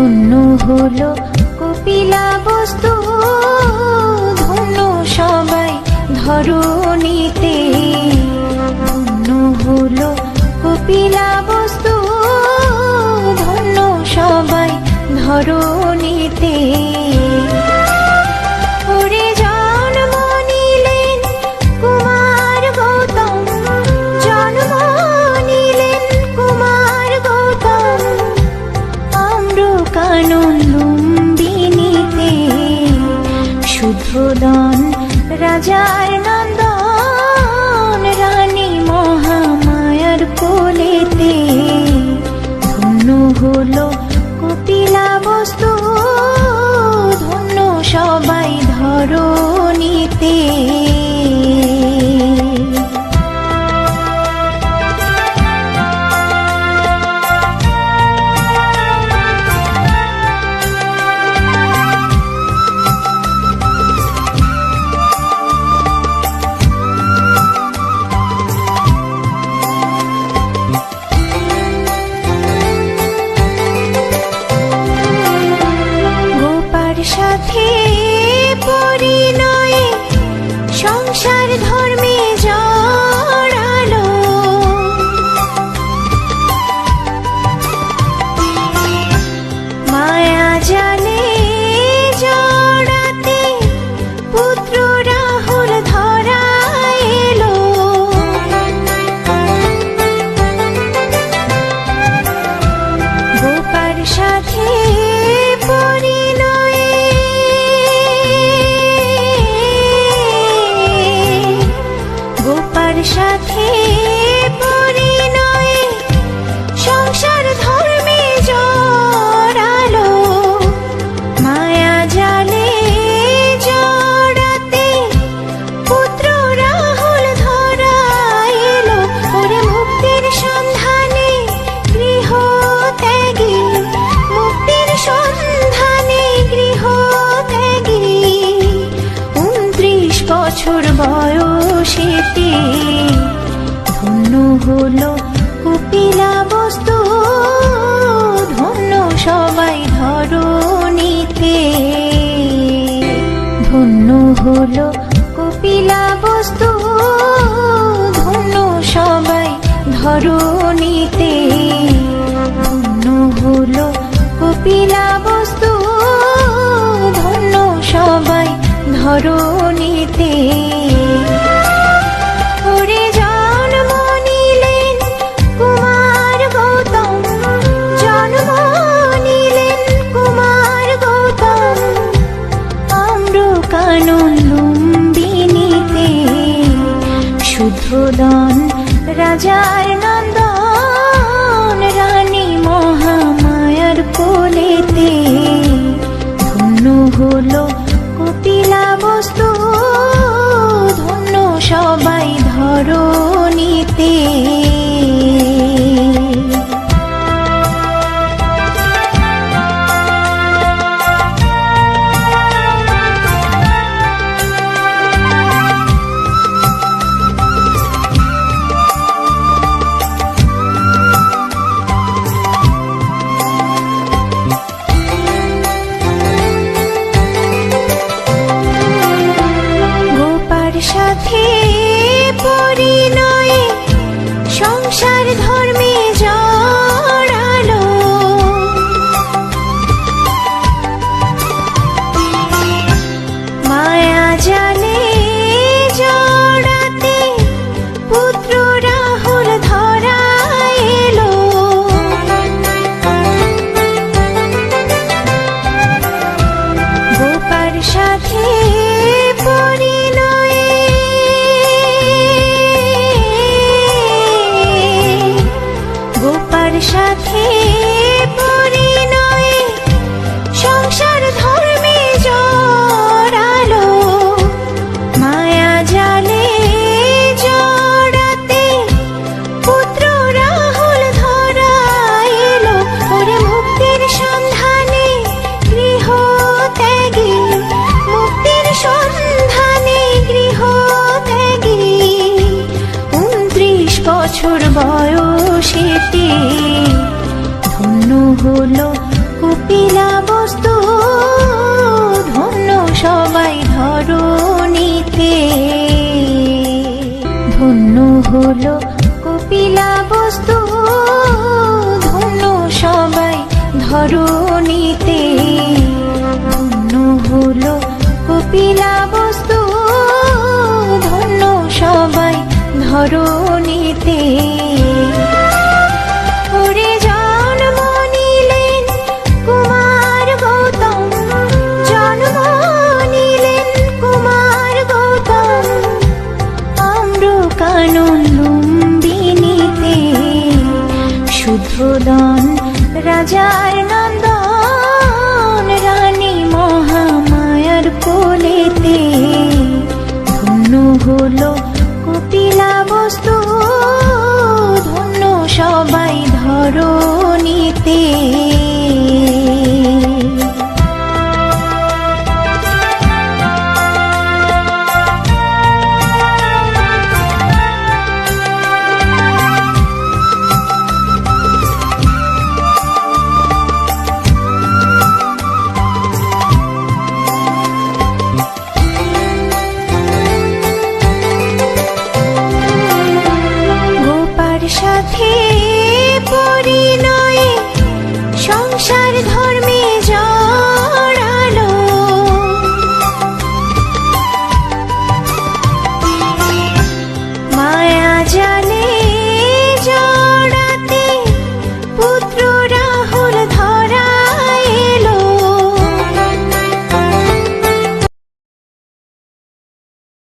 ধন্য হলো কপিলা বস্তু, ধন্য সবাই ধরণীতে। ধন্য হলো কপিলা বস্তু, ধন্য সবাই ধরণীতে। ওরে জন্ম নিলেন কুমার গৌতম, জন্ম নিলেন কুমার গৌতম, আম্রকানন লুম্বিনীতে। শুদ্ধোদন রাজার নন্দন, রানী মহামায়ার কোলেতে। ধন্য হলো কপিলা বস্তু, ধন্য সবাই ধরণীতে। সাথে পরিণয়ে সংসার ধর্মে জড়ালো, মায়া জালে জড়াতে পুত্র রাহুল ধরা এলো। গোপার সাথে সাথে পরিণয়ে সংসার ধর্মে জড়ালো, মায়া জালে জড়াতে পুত্র রাহুল ধরা এলো। ওরে মুক্তির সন্ধানে গৃহ ত্যাগী, মুক্তির সন্ধানে গৃহ ত্যাগী, 29 বছর বয়সেতে। ধন্য হলো কপিলা বস্তু, ধন্য সবাই ধরণীতে। ধন্য হলো কপিলা বস্তু, ধন্য সবাই ধরণীতে। ধন্য হলো কপিলা বস্তু, ধন্য সবাই ধরণীতে। ওরে জন্ম নিলেন কুমার গৌতম, জন্ম নিলেন কুমার গৌতম, আম্রকানন লুম্বিনীতে। শুদ্ধোদন রাজার নন্দন, রানী মহামায়ার কোলেতে। ধন্য হলো কপিলা বস্তু, ধন্য সবাই ধরণীতে। সাথে পরিণয়ে সংসার ধর্মে জড়ালো, মায়া জালে জড়াতে পুত্র রাহুল ধরা এলো। গোপার সাথে সাথে পরিণয়ে সংসার ধর্মে জড়ালো, মায়া জালে জড়াতে পুত্র রাহুল ধরা এলো। ওরে মুক্তির সন্ধানে গৃহ ত্যাগী, মুক্তির সন্ধানে গৃহ ত্যাগী, 29 বছর বয়সেতে। ধন্য হলো কপিলা হলো কপিলা বস্তু, ধন্য সবাই ধরণীতে। ধন্য হলো কপিলা বস্তু, ধন্য সবাই ধরণীতে। ওরে জন্ম নিলেন কুমার গৌতম, জন্ম নিলেন কুমার গৌতম, আম্র কানন লুম্বিনীতে। শুদ্ধোদন রাজার নন্দন, রানী মহামায়ার কোলেতে। ধন্য হলো কপিলা বস্তু, ধন্য সবাই ধরণীতে। গোপার সাথে পরিণয়